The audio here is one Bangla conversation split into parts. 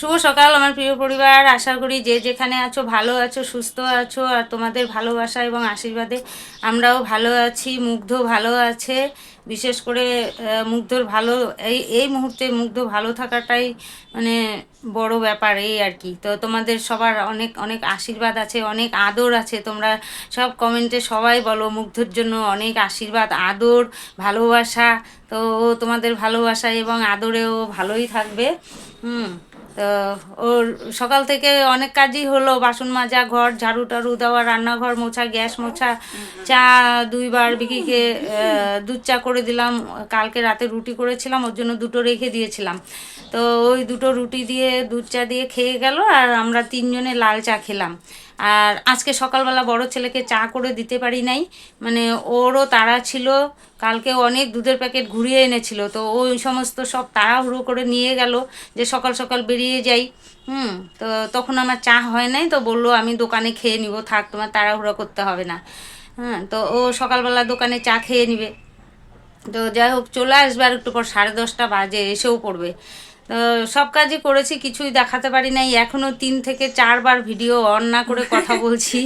শুভ সকাল আমার প্রিয় পরিবার, আশা করি যে যেখানে আছো ভালো আছো, সুস্থ আছো। আর তোমাদের ভালোবাসা এবং আশীর্বাদে আমরাও ভালো আছি। মুগ্ধ ভালো আছে। বিশেষ করে মুগ্ধর ভালো, এই এই মুহূর্তে মুগ্ধ ভালো থাকাটাই মানে বড় ব্যাপার, এই আর কি। তো তোমাদের সবার অনেক অনেক আশীর্বাদ আছে, অনেক আদর আছে। তোমরা সব কমেন্টে সবাই বলো মুগ্ধর জন্য অনেক আশীর্বাদ, আদর, ভালোবাসা। তো ও তোমাদের ভালোবাসা এবং আদরেও ভালোই থাকবে। হুম। তো ওর সকাল থেকে অনেক কাজই হলো, বাসন মাজা, ঘর ঝাড়ু টাড়ু দেওয়া, রান্নাঘর মোছা, গ্যাস মোছা, চা 2বার বিকিকে দুধ চা করে দিলাম। কালকে রাতে রুটি করেছিলাম, ওর জন্য দুটো রেখে দিয়েছিলাম। তো ওই দুটো রুটি দিয়ে দুধ চা দিয়ে খেয়ে গেল, আর আমরা 3জনে লাল চা খেলাম। আর আজকে সকালবেলা বড় ছেলেকে চা করে দিতে পারি নাই, মানে ওরও তাড়া ছিল। কালকে অনেক দুধের প্যাকেট ঘুরিয়ে এনেছিল, তো ওই সমস্ত সব তাড়াহুড়ো করে নিয়ে গেল যে সকাল সকাল বেরিয়ে যাই। হুম। তো তখন আমার চা হয় নাই, তো বললো আমি দোকানে খেয়ে নিব, থাক তোমার তাড়াহুড়ো করতে হবে না। হ্যাঁ, তো ও সকালবেলা দোকানে চা খেয়ে নিবে। তো যাই হোক, চলে আসবে আর একটু পর, 10:30 বাজে, এসেও পড়বে। তো সব কাজই করেছি, কিছুই দেখাতে পারি নাই। এখনও 3 থেকে 4 বার ভিডিও অন না করে কথা বলছি।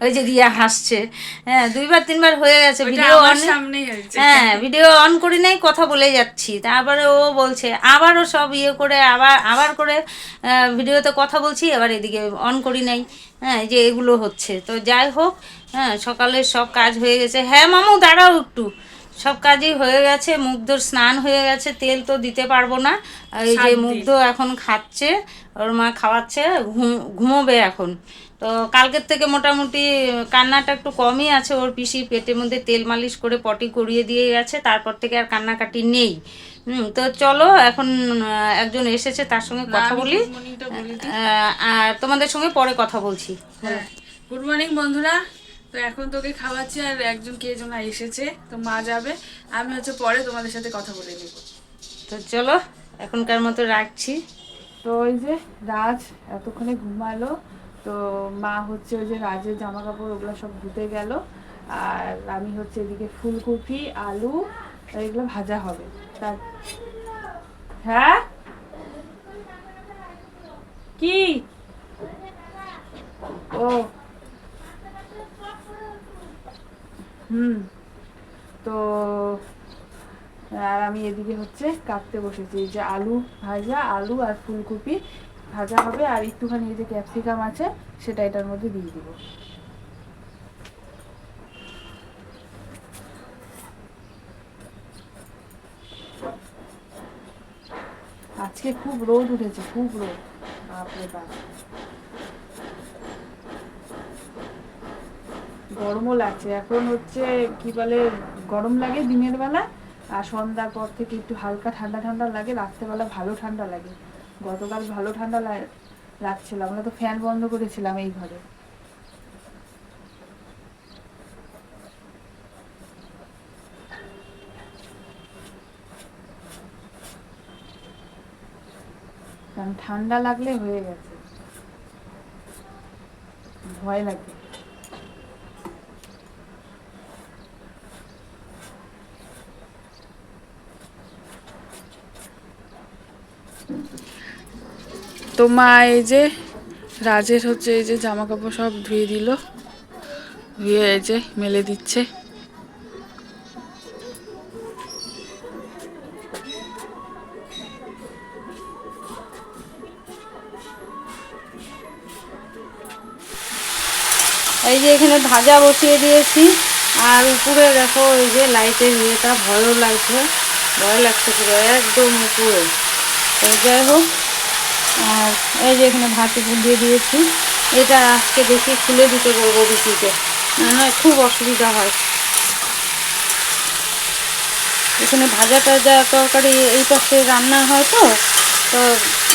ওই যে রিয়া হাসছে। হ্যাঁ, 2বার 3বার হয়ে গেছে ভিডিও অন। হ্যাঁ, ভিডিও অন করি নাই, কথা বলে যাচ্ছি। তারপরে ও বলছে আবারও সব ইয়ে করে আবার আবার করে ভিডিওতে কথা বলছি, আবার এদিকে অন করি নাই। হ্যাঁ, এই যে এগুলো হচ্ছে। তো যাই হোক, হ্যাঁ, সকালের সব কাজ হয়ে গেছে। হ্যাঁ মামু, দাঁড়াও একটু। সব কাজই হয়ে গেছে, মুগ্ধর স্নান হয়ে গেছে। তেল তো দিতে পারবো না। এই যে মুগ্ধ এখন খাচ্ছে, ওর মা খাওয়াচ্ছে, ঘুমোবে এখন। তো কালকের থেকে মোটামুটি কান্নাটা একটু কমই আছে। ওর পিসি পেটের মধ্যে তেল মালিশ করে পটি করিয়ে দিয়ে গেছে, তারপর থেকে আর কান্নাকাটি নেই। তো চলো এখন একজন এসেছে, তার সঙ্গে কথা বলি। আর তোমাদের সঙ্গে পরে কথা বলছি। গুড মর্নিং বন্ধুরা। তো এখন তোকে খাওয়াচ্ছি, আর একজন কে যেন এসেছে, তো মা যাবে, আমি হচ্ছে পরে তোমাদের সাথে কথা বলে নেব। তো চলো এখনকার মতো রাখছি। তো ওই যে রাজ এতক্ষণে ঘুমালো, তো মা হচ্ছে ওই যে রাজের জামা কাপড় ওগুলো সব ধুতে গেল, আর আমি হচ্ছে এদিকে ফুলকপি আলু এগুলো ভাজা হবে। তার হ্যাঁ কি ও হুম। তো আর আমি এদিকে হচ্ছে কাটতে বসেছি, এই যে আলু ভাজা, আলু আর ফুলকপি ভাজা হবে, আর একটুখানি এই যে ক্যাপসিকাম আছে সেটা এটার মধ্যে দিয়ে দিব। আজকে খুব রোদ উঠেছে, খুব রোদ, বাপরে বাপ। গরমও লাগছে এখন, হচ্ছে কি বলে, গরম লাগে দিনের বেলা, আর সন্ধ্যার পর থেকে একটু হালকা ঠান্ডা ঠান্ডা লাগে, রাত্রেবেলা ভালো ঠান্ডা লাগে। গতকাল ভালো ঠান্ডা লাগছিল, আমরা তো ফ্যান বন্ধ করেছিলাম এই ঘরে। কারণ ঠান্ডা লাগলে হয়ে গেছে, ভয় লাগে। তো মা এই যে রাজের হচ্ছে এই যে জামা কাপড় সব ধুয়ে দিল, ধুয়ে এই যে মেলে দিচ্ছে। এই যে এখানে ভাজা বসিয়ে দিয়েছি, আর উপরে দেখো এই যে লাইটের ইয়েটা, ভয়ও লাগছে, ভয় লাগছে পুরো একদম উপরে। তো যাই হোক, আর এই যে এখানে ভাত উপর দিয়ে দিয়েছি। এটা আজকে দেখি খুলে দিতে বলবো বিকিকে, না খুব অসুবিধা হয়। এখানে ভাজা টাজা তরকারি এই পাশে রান্না হয়, তো তো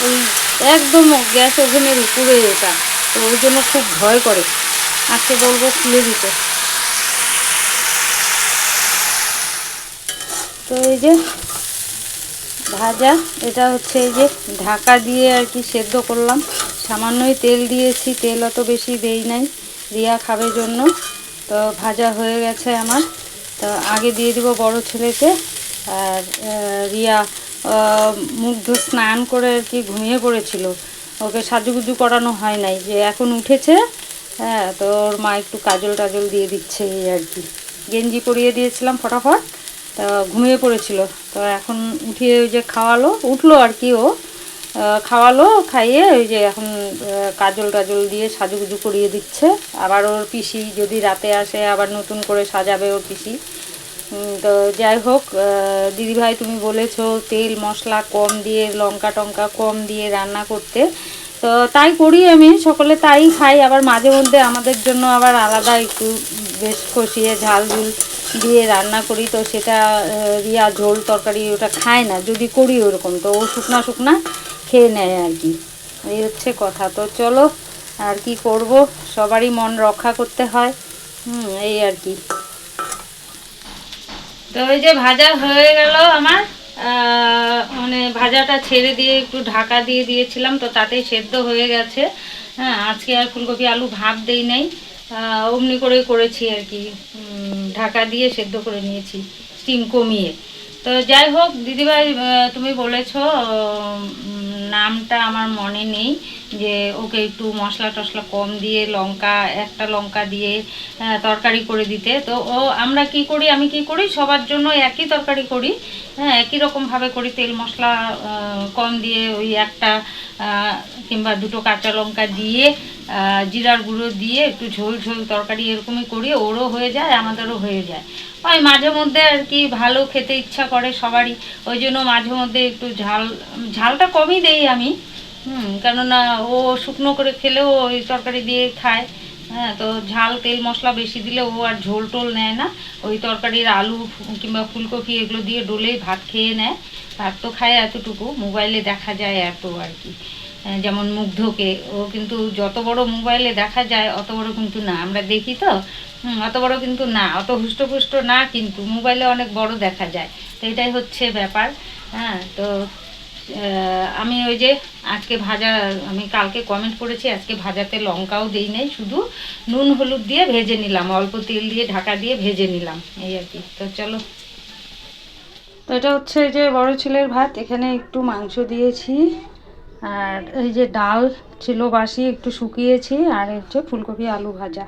ওই একদম গ্যাস ওভেনের উপরে এটা, তো ওই জন্য খুব ভয় করে। আজকে বলবো খুলে দিতে। তো এই যে ভাজা, এটা হচ্ছে এই যে ঢাকা দিয়ে আর কি সেদ্ধ করলাম, সামান্যই তেল দিয়েছি, তেল অত বেশি দেই নাই, রিয়া খাবে জন্য। তো ভাজা হয়ে গেছে আমার। তো আগে দিয়ে দিব বড় ছেলেকে, আর রিয়া মুগ্ধ স্নান করে আর কি ঘুমিয়ে পড়েছিল, ওকে সাজুগুজু করানো হয় নাই, যে এখন উঠেছে। হ্যাঁ, তো ওর মা একটু কাজল টাজল দিয়ে দিচ্ছে এই আর কি। গেঞ্জি পরিয়ে দিয়েছিলাম ফটাফট, তা ঘুমিয়ে পড়েছিল। তো এখন উঠিয়ে ওই যে খাওয়ালো, উঠলো আর কি ও, খাওয়ালো, খাইয়ে ওই যে এখন কাজল টাজল দিয়ে সাজুগুজু করিয়ে দিচ্ছে। আবার ওর পিসি যদি রাতে আসে আবার নতুন করে সাজাবে ওর পিসি। তো যাই হোক, দিদিভাই তুমি বলেছো তেল মশলা কম দিয়ে, লঙ্কা টঙ্কা কম দিয়ে রান্না করতে, তো তাই করি আমি, সকলে তাই খাই। আবার মাঝে মধ্যে আমাদের জন্য আবার আলাদা একটু বেশ কষিয়ে ঝাল ঝুল দিয়ে রান্না করি, তো সেটা রিয়া ঝোল তরকারি ওটা খায় না যদি করি ওরকম, তো ও শুকনা শুকনা খেয়ে নেয় আর কি। এই হচ্ছে কথা। তো চলো, আর কি করব, সবারই মন রক্ষা করতে হয়, এই আর কি। তো ওই যে ভাজা হয়ে গেল আমার, মানে ভাজাটা ছেড়ে দিয়ে একটু ঢাকা দিয়ে দিয়েছিলাম, তো তাতেই সেদ্ধ হয়ে গেছে। হ্যাঁ, আজকে আর ফুলকপি আলু ভাপ দেই নাই, অমনি করে করেছি আর কি, ঢাকা দিয়ে সেদ্ধ করে নিয়েছি স্টিম কমিয়ে। তো যাই হোক দিদিভাই, তুমি বলেছো, নামটা আমার মনে নেই, যে ওকে একটু মশলা টশলা কম দিয়ে লঙ্কা, একটা লঙ্কা দিয়ে তরকারি করে দিতে। তো ও আমরা কি করি, আমি কি করি, সবার জন্য একই তরকারি করি। হ্যাঁ, একই রকমভাবে করি, তেল মশলা কম দিয়ে ওই একটা কিংবা দুটো কাঁচা লঙ্কা দিয়ে জিরার গুঁড়ো দিয়ে একটু ঝোল ঝোল তরকারি এরকমই করি, ওরও হয়ে যায় আমাদেরও হয়ে যায়। ওই মাঝে মধ্যে আর কি ভালো খেতে ইচ্ছা করে সবারই, ওই জন্য মাঝে মধ্যে একটু ঝালটা কমই দেই আমি। কেননা ও শুকনো করে খেলেও ওই তরকারি দিয়ে খায়। হ্যাঁ, তো ঝাল তেল মশলা বেশি দিলে ও আর ঝোল টোল নেয় না, ওই তরকারির আলু কিংবা ফুলকপি এগুলো দিয়ে ডোলেই ভাত খেয়ে নেয়। ভাত তো খায় এতটুকু, মোবাইলে দেখা যায় এত আর কি। যেমন মুগ্ধকে, ও কিন্তু যত বড় মোবাইলে দেখা যায় অত বড় কিন্তু না, আমরা দেখি তো, অত বড় কিন্তু না, অত হুষ্টপুষ্ট না, কিন্তু মোবাইলে অনেক বড় দেখা যায়। তো এটাই হচ্ছে ব্যাপার। হ্যাঁ, তো আমি ওই যে আজকে ভাজা, আমি কালকে কমেন্ট করেছি, আজকে ভাজাতে লঙ্কাও দিই নাই, শুধু নুন হলুদ দিয়ে ভেজে নিলাম, অল্প তেল দিয়ে ঢাকা দিয়ে ভেজে নিলাম, এই আর কি। তো চলো, তো এটা হচ্ছে এই যে বড় ছেলের ভাত, এখানে একটু মাংস দিয়েছি, আর এই যে ডাল ছিল বাসি একটু শুকিয়েছি, আর হচ্ছে ফুলকপি আলু ভাজা।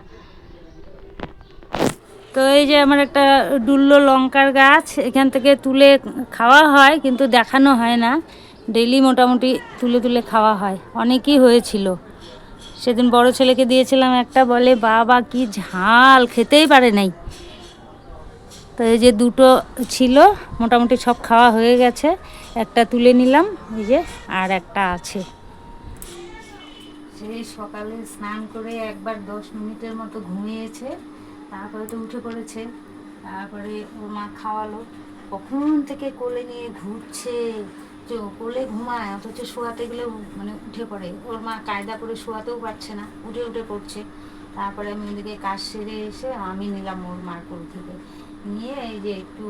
তো এই যে আমার একটা ডুল্লো লঙ্কার গাছ, এখান থেকে তুলে খাওয়া হয় কিন্তু দেখানো হয় না, ডেইলি মোটামুটি তুলে তুলে খাওয়া হয়। অনেকই হয়েছিল, সেদিন বড় ছেলেকে দিয়েছিলাম একটা, বলে বাবা কি ঝাল, খেতেই পারে নাই। তো এই যে দুটো ছিল, মোটামুটি সব খাওয়া হয়ে গেছে, একটা তুলে নিলাম, এই যে আর একটা আছে। সেই সকালে স্নান করে একবার 10 মিনিটের মতো ঘুমিয়েছে, তারপরে তো উঠে পড়েছে, তারপরে ওর মা খাওয়ালো, কখন থেকে কোলে নিয়ে ঘুরছে, কোলে ঘুমায় অথচ শোয়াতে গেলে মানে উঠে পড়ে। ওর মা কায়দা করে শোয়াতেও পারছে না, উঠে উঠে পড়ছে। তারপরে আমি ওদিকে কাজ সেরে এসে আমি নিলাম ওর মার কোল থেকে, নিয়ে এই যে একটু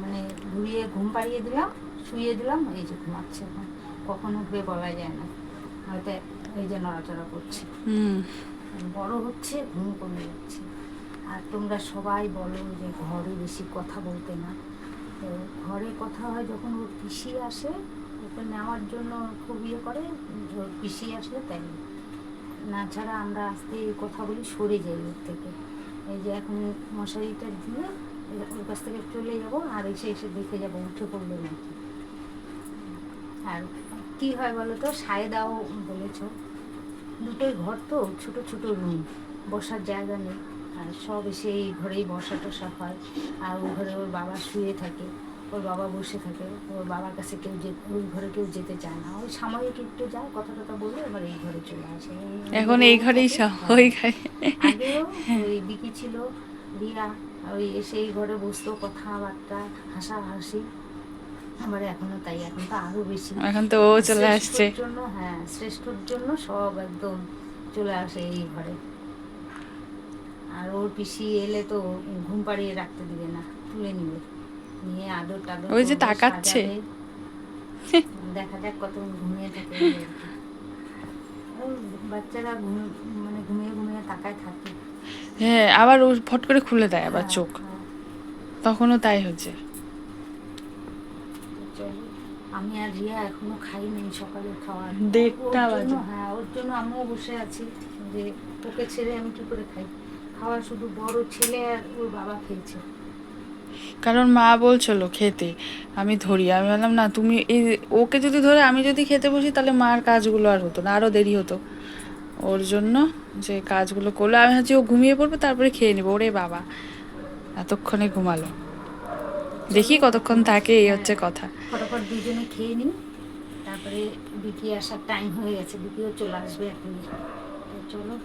মানে ঘুরিয়ে ঘুম পাড়িয়ে দিলাম, শুইয়ে দিলাম, এই যে ঘুমাচ্ছে এখন। কখন উঠবে বলা যায় না, হয়তো এই যে নড়াচড়া করছে। বড় হচ্ছে, ঘুম কমে যাচ্ছে। আর তোমরা সবাই বলো যে ঘরে বেশি কথা বলতে না, তো ঘরে কথা হয় যখন ওর পিসি আসে, ওকে নেওয়ার জন্য খুব ইয়ে করে, ওর পিসি আসলে তাই, না ছাড়া আমরা আস্তে কথা বলি, সরে যাই ওর থেকে। এই যে এখন মশারিটা দিয়ে ওর কাছ থেকে চলে যাব, আর এসে এসে দেখে যাবো উঠে পড়লো নাকি। আর কি হয় বলো তো, সায়দাও বলেছ, দুটোই ঘর তো, ছোট ছোট রুম, বসার জায়গা নেই, আর সব এসে এই ঘরেই বসা টসা হয়। আর ওই ঘরে ওর বাবা শুয়ে থাকে, ওর বাবা বসে থাকে, ওর বাবার কাছে কেউ ওই ঘরে কেউ যেতে চায় না, ওই সাময়িক একটু যায়, কথা টথা বলে এবার এই ঘরে চলে আসে। এখন এই ঘরেই সব ওই ঘরে। আগেও ওই বিকি ছিল, রিয়া, ওই এসে এই ঘরে বসতো, কথাবার্তা হাসাহাসি, আবার এখনো তাই, এখন তো আরো বেশি, এখন তো ও চলে আসছে। জন্য, হ্যাঁ, শ্রেষ্ঠর জন্য সব একদম চলে আসে এই ঘরে। আর ওর পিসি এলে তো ঘুম পাড়িয়ে রাখতে দিবে না, তুলে নিবে, নিয়ে আদর টাদর ওই যে করবে, তাকাচ্ছে। সাজাবে। দেখা যাক কত ঘুমিয়ে থাকে। ওই বাচ্চারা মানে ঘুমিয়ে ঘুমিয়ে তাকায় থাকে। হ্যাঁ, আবার ও ফট করে খুলে দেয় আবার চোখ, হ্যাঁ। তখনও তাই হচ্ছে। চলো, আমি আর রিয়া এখনো খাই নাই সকালের খাবার। দেড়টা ওর জন্য বাজে। হ্যাঁ, ওর জন্য আমিও বসে আছি যে ওকে ছেড়ে আমি কি করে খাই। খাওয়া শুধু বড় ছেলে আর ওর বাবা খেয়েছে। কারণ মা বলছিল খেতে, আমি ধরি, আমি বললাম না তুমি এই ওকে যদি ধরে আমি যদি খেতে বসি তাহলে মার কাজগুলো আর হতো না, আরও দেরি হতো। ওর জন্য যে কাজগুলো করলো আমি ভাবছি ও ঘুমিয়ে পড়বে তারপরে খেয়ে নেবো। ওরে বাবা, এতক্ষণে ঘুমালো। দেখি চলো কতক্ষণ এখন, থাকে, এই হ্যাঁ, হচ্ছে কথা। ফটাফট দুজনে খেয়ে নিই, তারপরে বিকি আসার টাইম হয়ে গেছে, বিকিও চলে আসবে এখনই। তো চলো,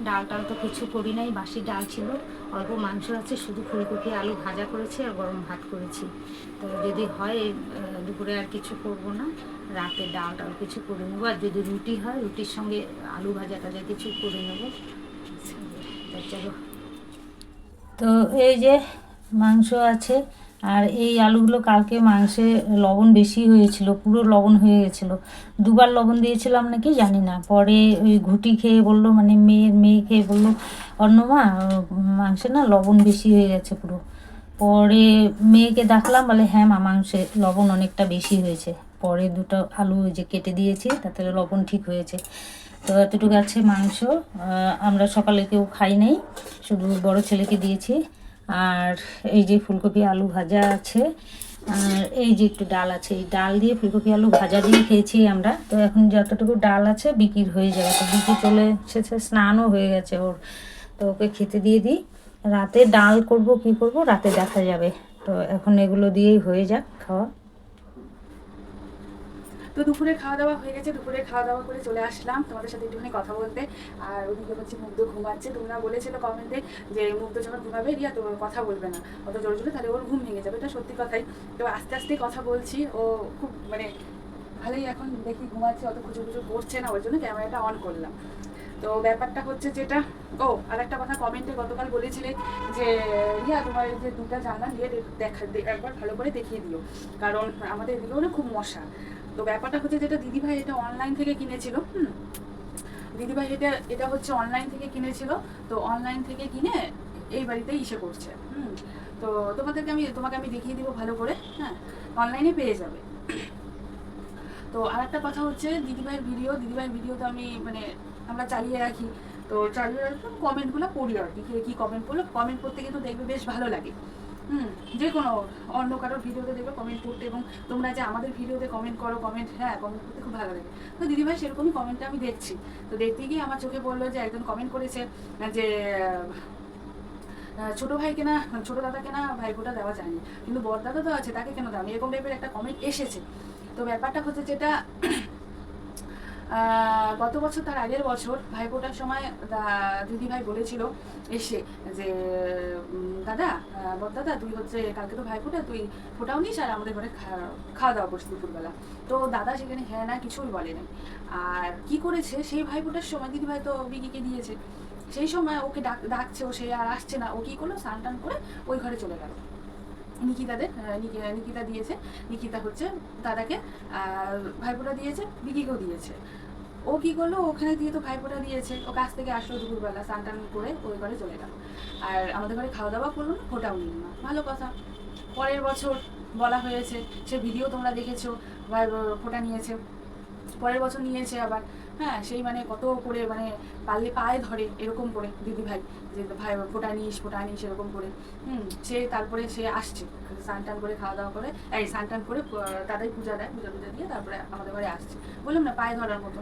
ডাল টাল তো কিছু করি নাই, বাসি ডাল ছিল, অল্প মাংস আছে, শুধু ফুলকপি আলু ভাজা করেছি আর গরম ভাত করেছি। তো যদি হয় দুপুরে আর কিছু করব না, রাতে ডাল টাল কিছু করে নেবো, আর যদি রুটি হয় রুটির সঙ্গে আলু ভাজা টাজা কিছু করে নেবো। তো চলো, তো এই যে মাংস আছে, আর এই আলুগুলো কালকে মাংসে লবণ বেশি হয়েছিল, পুরো লবণ হয়ে গেছিলো, দুবার লবণ দিয়েছিলাম নাকি জানি না। পরে ওই ঘুটি খেয়ে বললো, মানে মেয়ে খেয়ে বললো, অন্যমা মাংসে না লবণ বেশি হয়ে গেছে পুরো। পরে মেয়েকে ডাকলাম, বলে হ্যাঁ মা, মাংসে লবণ অনেকটা বেশি হয়েছে। পরে দুটো আলু ওই যে কেটে দিয়েছি, তাতে লবণ ঠিক হয়েছে। তো এতটুকু আছে মাংস, আমরা সকালে কেউ খাই নাই, শুধু বড় ছেলেকে দিয়েছি। আর এই যে ফুলকপি আলু ভাজা আছে, আর এই যে একটু ডাল আছে, এই ডাল দিয়ে ফুলকপি আলু ভাজা দিয়ে খেয়েছি আমরা। তো এখন যতটুকু ডাল আছে বিকির হয়ে যাবে, তো বিকি চলে এসেছে, স্নানও হয়ে গেছে ওর, তো ওকে খেতে দিয়ে দিই। রাতে ডাল করব কি করব রাতে দেখা যাবে, তো এখন এগুলো দিয়েই হয়ে যাক খাওয়া। তো দুপুরে খাওয়া দাওয়া হয়ে গেছে, দুপুরে খাওয়া দাওয়া করে চলে আসলাম তোমাদের সাথে একটুখানি কথা বলতে। আর ওদিকে হচ্ছে মুগ্ধ ঘুমাচ্ছে, তোমরা বলেছিল কমেন্টে যে মুগ্ধ যখন ঘুমাবে রিয়া তো কথা বলবে না অত জোরে জোরে, তাহলে ওর ঘুম ভেঙে যাবে, এটা সত্যি কথাই। তো আস্তে আস্তে কথা বলছি, ও খুব মানে ভালোই এখন দেখি ঘুমাচ্ছে, অত খুচু খুচু করছে না, ওই জন্য ক্যামেরাটা অন করলাম। তো ব্যাপারটা হচ্ছে যেটা, ও আর একটা কথা কমেন্টে গতকাল বলেছিলে যে রিয়া তোমার এই যে দুটা জানলা দিয়ে একবার ভালো করে দেখিয়ে দিও, কারণ আমাদের এদিকেও না খুব মশা। তো ব্যাপারটা হচ্ছে যেটা দিদিভাই এটা অনলাইন থেকে কিনেছিল, দিদিভাই এটা এটা হচ্ছে অনলাইন থেকে কিনেছিল। তো অনলাইন থেকে কিনে এই বাড়িতেই ইসে করছে। তো তোমাকে আমি দেখিয়ে দিব ভালো করে, হ্যাঁ, অনলাইনে পেয়ে যাবে। তো আর একটা কথা হচ্ছে দিদিভাইয়ের ভিডিও তো আমি মানে আমরা চালিয়ে রাখি, তো চালিয়ে রাখলাম, কমেন্টগুলো পড়ি আর কি, কে কী কমেন্ট করলো, কমেন্ট করতে কিন্তু দেখবে বেশ ভালো লাগে। যে কোনো অন্য কারোর ভিডিওতে দেখবে কমেন্ট করতে, এবং তোমরা যে আমাদের ভিডিওতে কমেন্ট করো, হ্যাঁ কমেন্ট করতে খুব ভালো লাগে। তো দিদিভাই সেরকমই কমেন্টটা আমি দেখছি, তো দেখতে গিয়ে আমার চোখে পড়লো যে একজন কমেন্ট করেছে যে ছোট ভাইকে না, ছোট দাদাকে না ভাইফোঁটা দেওয়া যায়নি, কিন্তু বড় দাদা তো আছে, তাকে কেন দাও, এরকম টাইপের একটা কমেন্ট এসেছে। তো ব্যাপারটা হচ্ছে যেটা গত বছর তার আগের বছর ভাইফোঁটার সময় দিদিভাই বলেছিল এসে যে দাদা, বড়দাদা তুই হচ্ছে কালকে তো ভাইফোঁটা, তুই ফোটাও নিস আর আমাদের ঘরে খাওয়া দাওয়া করছিস দুপুরবেলা। তো দাদা সেখানে হ্যাঁ না কিছুই বলে নাই। আর কি করেছে, সেই ভাইফোঁটার সময় দিদিভাই তো বিকিকে দিয়েছে, সেই সময় ওকে ডাকছে, ও সে আর আসছে না, ও কি করলো, স্নান টান করে ওই ঘরে চলে গেল। নিকিতা দিয়েছে, নিকিতা হচ্ছে দাদাকে ভাইফোঁটা দিয়েছে, বিকিকেও দিয়েছে। ও কি করলো, ওখানে দিয়ে তো ভাইফোঁটা দিয়েছে, ও কাছ থেকে আসলো দুপুরবেলা, স্নান টান করে ওই ঘরে চলে গেল, আর আমাদের ঘরে খাওয়া দাওয়া করলো না, ফোটাও নিল না, ভালো কথা। পরের বছর বলা হয়েছে, সে ভিডিও তোমরা দেখেছো, ফোঁটা নিয়েছে, পরের বছর নিয়েছে আবার, হ্যাঁ, সেই মানে কত করে মানে পারলে পায়ে ধরে এরকম করে দিদিভাই, যে ভাই ফোঁটা নিস এরকম করে। সে তারপরে সে আসছে, স্নান টান করে খাওয়া দাওয়া করে, এই স্নান টান করে দাদাই পূজা দিয়ে তারপরে আমাদের ঘরে আসছে, বললাম না পায়ে ধরার মতো,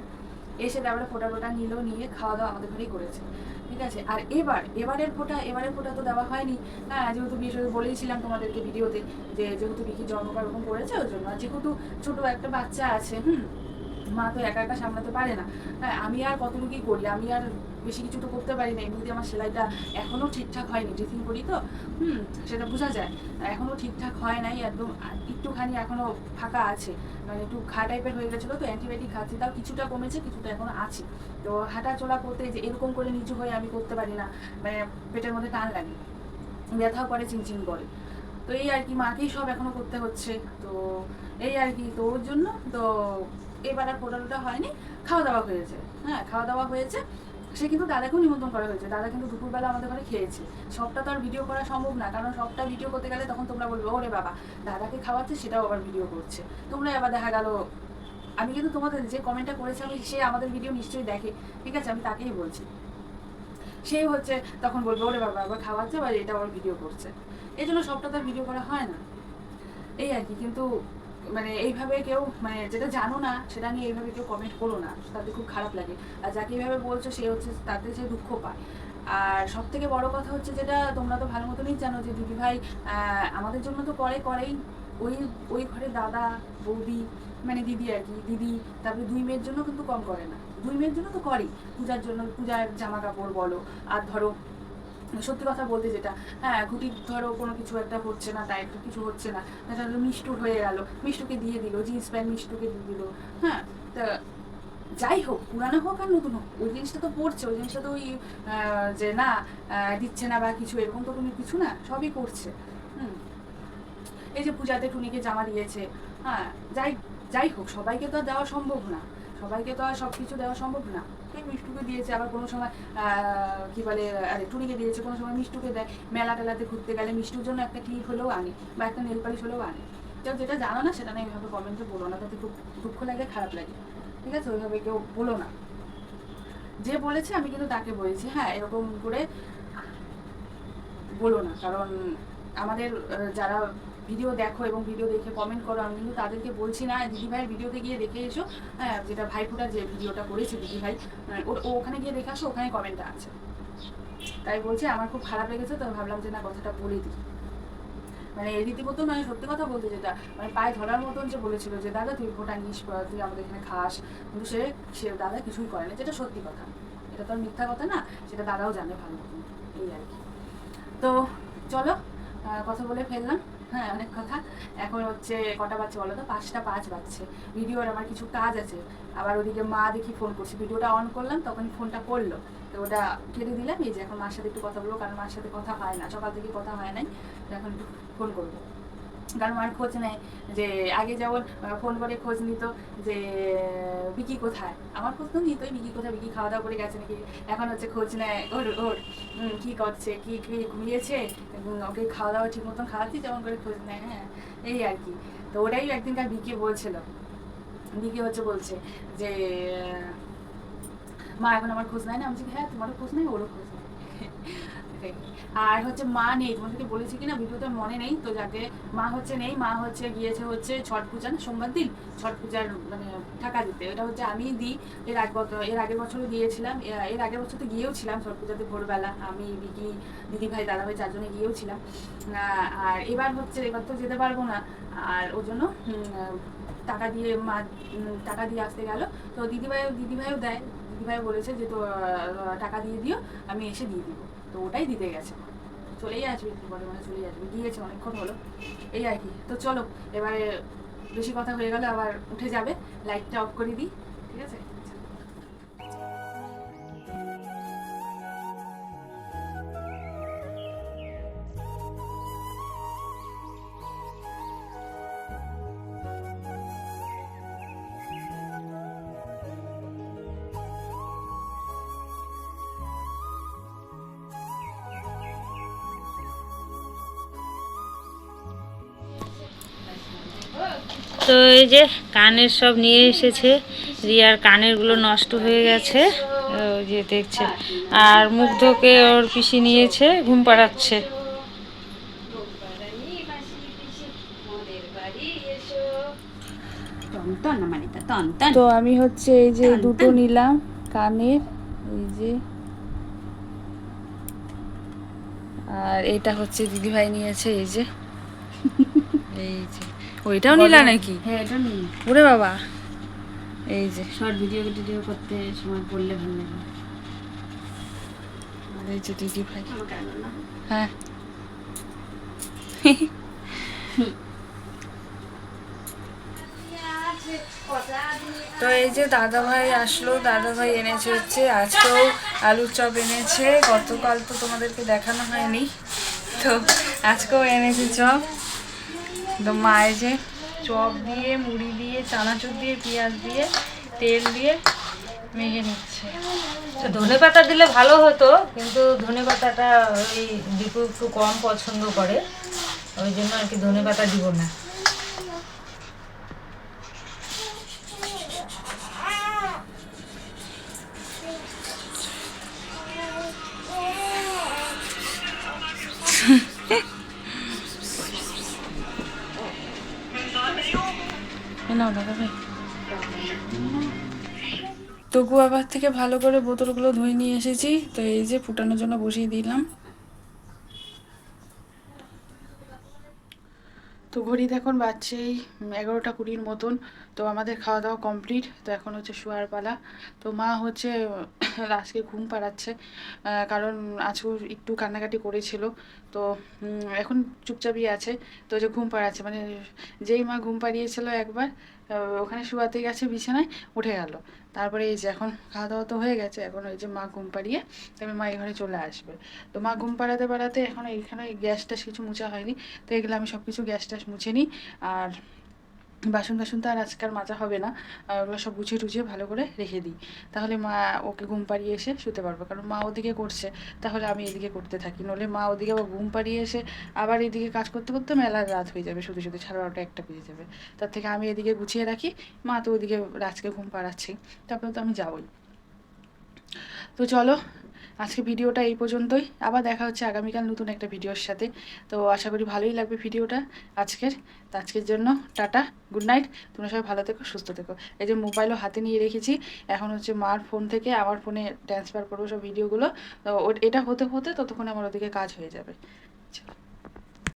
এসে তারপরে ফোঁটা নিয়ে খাওয়া দাওয়া আমাদের ঘরেই করেছে, ঠিক আছে। আর এবারের ফোঁটা তো দেওয়া হয়নি, হ্যাঁ, যেহেতু বিষয়ে বলেইছিলাম তোমাদেরকে ভিডিওতে যে যেহেতু বিকি জন্মবার ওরকম করেছে ওই জন্য, আর যেহেতু ছোটো একটা বাচ্চা আছে, মা তো একা একা সামলাতে পারে না, হ্যাঁ, আমি আর কতটুকুই করি, আমি আর বেশি কিছু তো করতে পারি না, এমনিতে আমার সেলাইটা এখনও ঠিকঠাক হয়নি, ড্রেসিং করি তো, সেটা বোঝা যায়, এখনও ঠিকঠাক হয় নাই, একদম একটুখানি এখনও ফাঁকা আছে, মানে একটু ঘা টাইপের হয়ে গেছিলো, তো অ্যান্টিবায়োটিক খাচ্ছি, তাও কিছুটা কমেছে, কিছুটা এখনও আছে। তো হাঁটা চলা করতে যে এরকম করে নিচু হয়ে আমি করতে পারি না, মানে পেটের মধ্যে টান লাগে, ব্যথাও করে, চিনচিন করে, তো এই আর কি, মাকেই সব এখনও করতে হচ্ছে। তো এই আর কি, তো ওর জন্য তো এবার আর ফোটা হয়নি, খাওয়া দাওয়া হয়েছে, হ্যাঁ খাওয়া দাওয়া হয়েছে। সে কিন্তু দাদাকেও নিমন্ত্রণ করা হয়েছে, দাদা কিন্তু দুপুরবেলা আমাদের ঘরে খেয়েছে। সবটা তো আর ভিডিও করা সম্ভব না, কারণ সবটা ভিডিও করতে গেলে তখন তোমরা বলবে ওরে বাবা দাদাকে খাওয়াচ্ছে সেটাও আবার ভিডিও করছে, তোমরা আবার দেখা গেল। আমি কিন্তু তোমাদের যে কমেন্টটা করেছি আমি, সে আমাদের ভিডিও নিশ্চয়ই দেখে, ঠিক আছে, আমি তাকেই বলছি। সেই হচ্ছে তখন বলবে ওরে বাবা আবার খাওয়াচ্ছে বা এটা আবার ভিডিও করছে, এই জন্য সবটা তো আর ভিডিও করা হয় না, এই আর কি। কিন্তু মানে এইভাবে কেউ মানে যেটা জানো না সেটা নিয়ে এইভাবে কেউ কমেন্ট করো না, তাতে খুব খারাপ লাগে। আর যাকে এইভাবে বলছো সে হচ্ছে তাতে সে দুঃখ পায়। আর সব থেকে বড় কথা হচ্ছে যেটা তোমরা তো ভালো মতনই জানো যে দিদিভাই আমাদের জন্য তো করেই। ওই ওই ঘরে দাদা বৌদি মানে দিদি আর কি, দিদি তারপরে 2 মেয়ের জন্য কিন্তু কম করে না, 2 মেয়ের জন্য তো করেই, পূজার জন্য, পূজার জামা কাপড় বলো। আর ধরো সত্যি কথা বলতে যেটা, হ্যাঁ ঘুটি ধরো কোনো কিছু একটা হচ্ছে না, তাই একটু কিছু হচ্ছে না, তাহলে মিষ্টুর হয়ে গেল, মিষ্টুকে দিয়ে দিল, জিন্স প্যান্ট মিষ্টুকে দিয়ে দিল। হ্যাঁ, তা যাই হোক পুরানো হোক আর নতুন হোক ওই জিনিসটা তো পড়ছে, ওই জিনিসটা তো ওই যে না দিচ্ছে না বা কিছু এরকম তো কোনো কিছু না, সবই করছে। এই যে পূজাতে টুনিকে জামা দিয়েছে, হ্যাঁ যাই যাই হোক সবাইকে তো আর দেওয়া সম্ভব না, সবাইকে তো আর সব কিছু দেওয়া সম্ভব না। ঠিক মিষ্টুকে দিয়েছে, আবার কোনো সময় কি বলে আরে টুনিকে দিয়েছে, কোনো সময় মিষ্টুকে দেয়। মেলা টেলাতে ঘুরতে গেলে মিষ্টুর জন্য একটা ক্লিপ হলেও আনে বা একটা নেল পালিশ হলেও আনে। কেউ যেটা জানো না সেটা না এইভাবে কমেন্টে বলো না, তাতে খুব দুঃখ লাগে, খারাপ লাগে, ঠিক আছে, ওইভাবে কেউ বলো না। যে বলেছে আমি কিন্তু তাকে বলেছি, হ্যাঁ এরকম করে বলো না, কারণ আমাদের যারা ভিডিও দেখো এবং ভিডিও দেখে কমেন্ট করো, আমি কিন্তু তাদেরকে বলছি না দিদিভাইয়ের ভিডিওতে গিয়ে দেখে এসো, হ্যাঁ যেটা ভাইফোঁটার যে ভিডিওটা করেছে দিদিভাই, ও ওখানে গিয়ে দেখে আসো, ওখানে কমেন্টটা আছে। তাই বলছি আমার খুব খারাপ লেগেছে, তো ভাবলাম যে না কথাটা বলে দিই। মানে রীতিমতো নয়, সত্যি কথা বলতে যেটা মানে পায়ে ধরার মতন যে বলেছিল যে দাদা তুই ফোঁটা নিস, তুই আমাদের এখানে খাস, কিন্তু সে দাদা কিছুই করে না, যেটা সত্যি কথা, এটা তো আর মিথ্যা কথা না, সেটা দাদাও জানে ভালো মতন, এই আর কি। তো চলো কথা বলে ফেললাম, হ্যাঁ অনেক কথা। এখন হচ্ছে কটা বাজছে বলো তো, 5:05 বাজছে। ভিডিওর আমার কিছু কাজ আছে, আবার ওদিকে মা দেখি ফোন করছে, ভিডিওটা অন করলাম তখনই ফোনটা করলো, তো ওটা কেটে দিলাম। এই যে এখন মার সাথে একটু কথা বলবো, কারণ মার সাথে কথা হয় না, সকাল থেকে কথা হয় নাই, এখন একটু ফোন করবো। কারণ মার খোঁজ নেয়, যে আগে যেমন ফোন করে খোঁজ নিত যে বিকি কোথায়, আমার খোঁজ তো নিতই, বিকি কোথায়, বিকি খাওয়া দাওয়া করে গেছে নাকি। এখন হচ্ছে খোঁজ নেয় ওর ওর কী করছে, কি ঘুমিয়েছে, ওকে খাওয়া দাওয়া ঠিক মতন খাওয়াচ্ছি যেমন করে খোঁজ নেয়, হ্যাঁ এই আর কি। তো ওটাই একদিনকার বিকি বলছিল, বিকি হচ্ছে বলছে যে মা এখন আমার খোঁজ নেয় না, আমি বলছি হ্যাঁ তোমারও খোঁজ নেই ওরও খোঁজ নেই। আর হচ্ছে মা নেই, তোমাদেরকে বলেছি কিনা ভিডিওতে মনে নেই, তো যাতে মা হচ্ছে নেই, মা হচ্ছে গিয়েছে হচ্ছে ছট পূজা না সোমবার দিন, ছট পূজার মানে টাকা দিতে, এটা হচ্ছে আমি দিই, এর আগের বছরও দিয়েছিলাম, এর আগের বছর তো গিয়েও ছিলাম ছট পূজাতে ভোরবেলা, আমি বিকি দিদিভাই দাদাভাই 4 জনে গিয়েও ছিলাম। আর এবার তো যেতে পারবো না, আর ওই জন্য টাকা দিয়ে মা টাকা দিয়ে আসতে গেল, তো দিদিভাইও দেয়, দিদিভাই বলেছে যে তো টাকা দিয়ে দিও, আমি এসে দিয়ে দিব, তো ওটাই দিতে গেছে, চলেই আসবে একটু পরে, মানে চলেই আসবে, গিয়েছে অনেকক্ষণ হলো, এই আর কি। তো চলো এবারে বেশি কথা হয়ে গেলে আবার উঠে যাবে, লাইটটা অফ করে দিই, ঠিক আছে। তো এই যে কানের সব নিয়ে এসেছে, রিয়ার কানেরগুলো নষ্ট হয়ে গেছে, ওই যে দেখছে। আর মুগ্ধকে ওর পিসি নিয়েছে, ঘুম পাড়াচ্ছে। তো আমি হচ্ছে এই যে দুটো নিলাম কানের, এই যে, আর এটা হচ্ছে দিদিভাই নিয়েছে, এই যে এই যে ওইটাও নিলা নাকি? হ্যাঁ এটা নিই, ওরে বাবা, এই যে শর্ট ভিডিও করতে সময় পড়লে ভালো লাগে। এই যে দিদিভাই, হ্যাঁ তো এই যে দাদাভাই আসলো, দাদাভাই এনেছে হচ্ছে আজকেও আলুর চপ এনেছে, গতকাল তো তোমাদেরকে দেখানো হয়নি, তো আজকেও এনেছে চপ। তো মায়ের যে চপ দিয়ে মুড়ি দিয়ে চানাচুর দিয়ে পেঁয়াজ দিয়ে তেল দিয়ে মেখে নিচ্ছে। ধনে পাতা দিলে ভালো হতো, কিন্তু ধনে পাতাটা ওই দীপু একটু কম পছন্দ করে, ওই জন্য আর কি ধনে পাতা দিব না। নাও দাদা ভাই। তো গুয়াবার থেকে ভালো করে বোতলগুলো ধুয়ে নিয়ে এসেছি, তো এই যে ফুটানোর জন্য বসিয়ে দিলাম। তো ঘড়িতে এখন বাজছে এই 11টা 20 মতন। তো আমাদের খাওয়া দাওয়া কমপ্লিট, তো এখন হচ্ছে শোয়ার পালা। তো মা হচ্ছে আজকে ঘুম পাড়াচ্ছে, কারণ আজকে একটু কান্নাকাটি করেছিল। তো এখন চুপচাপই আছে। তো যে ঘুম পাড়াচ্ছে, মানে যেই মা ঘুম পাড়িয়েছিল একবার, ওখানে শোয়াতে গেছে বিছানায়, উঠে গেল। তারপরে এই যে এখন খাওয়া দাওয়া তো হয়ে গেছে, এখন ওই যে মা ঘুম পাড়িয়ে তবে মা এই ঘরে চলে আসবে। তো মা ঘুম পাড়াতে পাড়াতে এখন এইখানে গ্যাস ট্যাস কিছু মোছা হয়নি, তো এগুলো আমি সব কিছু গ্যাস ট্যাস মুছে নিই। আর বাসন টাসন তো আর আজকাল মাজা হবে না, আর ওগুলো সব গুছিয়ে টুছিয়ে ভালো করে রেখে দিই। তাহলে মা ওকে ঘুম পাড়িয়ে এসে শুতে পারবে, কারণ মা ওদিকে করছে, তাহলে আমি এদিকে করতে থাকি। নইলে মা ওদিকে আবার ঘুম পাড়িয়ে এসে আবার এদিকে কাজ করতে করতে মেলা রাত হয়ে যাবে, শুধু শুধু 12:30-1টা বেজে যাবে। তার থেকে আমি এদিকে গুছিয়ে রাখি, মা তো ওদিকে রাজকে ঘুম পাড়াচ্ছি, তারপরে তো আমি যাবই। তো চলো, আজকে ভিডিওটা এই পর্যন্তই। আবার দেখা হচ্ছে আগামীকাল নতুন একটা ভিডিওর সাথে। তো আশা করি ভালোই লাগবে ভিডিওটা আজকের। তো আজকের জন্য টাটা, গুড নাইট। তোমরা সবাই ভালো থেকো, সুস্থ থেকো। এই যে মোবাইলও হাতে নিয়ে রেখেছি, এখন হচ্ছে মার ফোন থেকে আমার ফোনে ট্রান্সফার করবো সব ভিডিওগুলো। তো এটা হতে হতে ততক্ষণে আমার ওদিকে কাজ হয়ে যাবে। চলো।